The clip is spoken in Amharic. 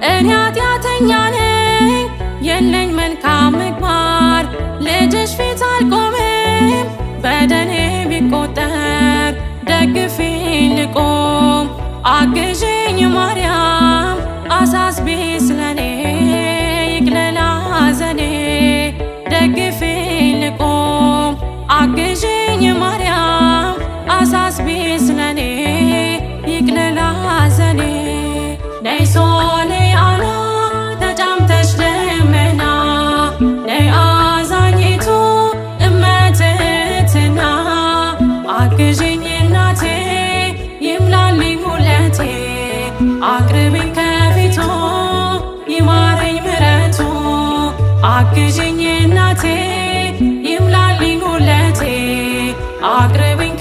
እኔ ኃጢአተኛ ነኝ የለኝ መልካም ምግባር ልጅሽ ፊት አልቆምም በደሌ ቢቆጠር ደግፊኝ ልቆም አግዢኝ ማርያም አሳስቢ ስለኔ ይቅለል ሐዘኔ ደግፊኝ ልቆም አግዢኝ ማርያም አሳስቢ ስለኔ ይቅለል ሐዘኔ ነይ ሶልያና ተጫምተሽ ደመና ነይ አዛኝቱ እመትሕትና አግዢኝ እናቴ ይምላልኝ ሁለቴ አቅርቢኝ ከፊቱ ይማረኝ ምሕረቱ አግዢኝ እናቴ ይምላልኝ ሁለቴ አቅርቢኝ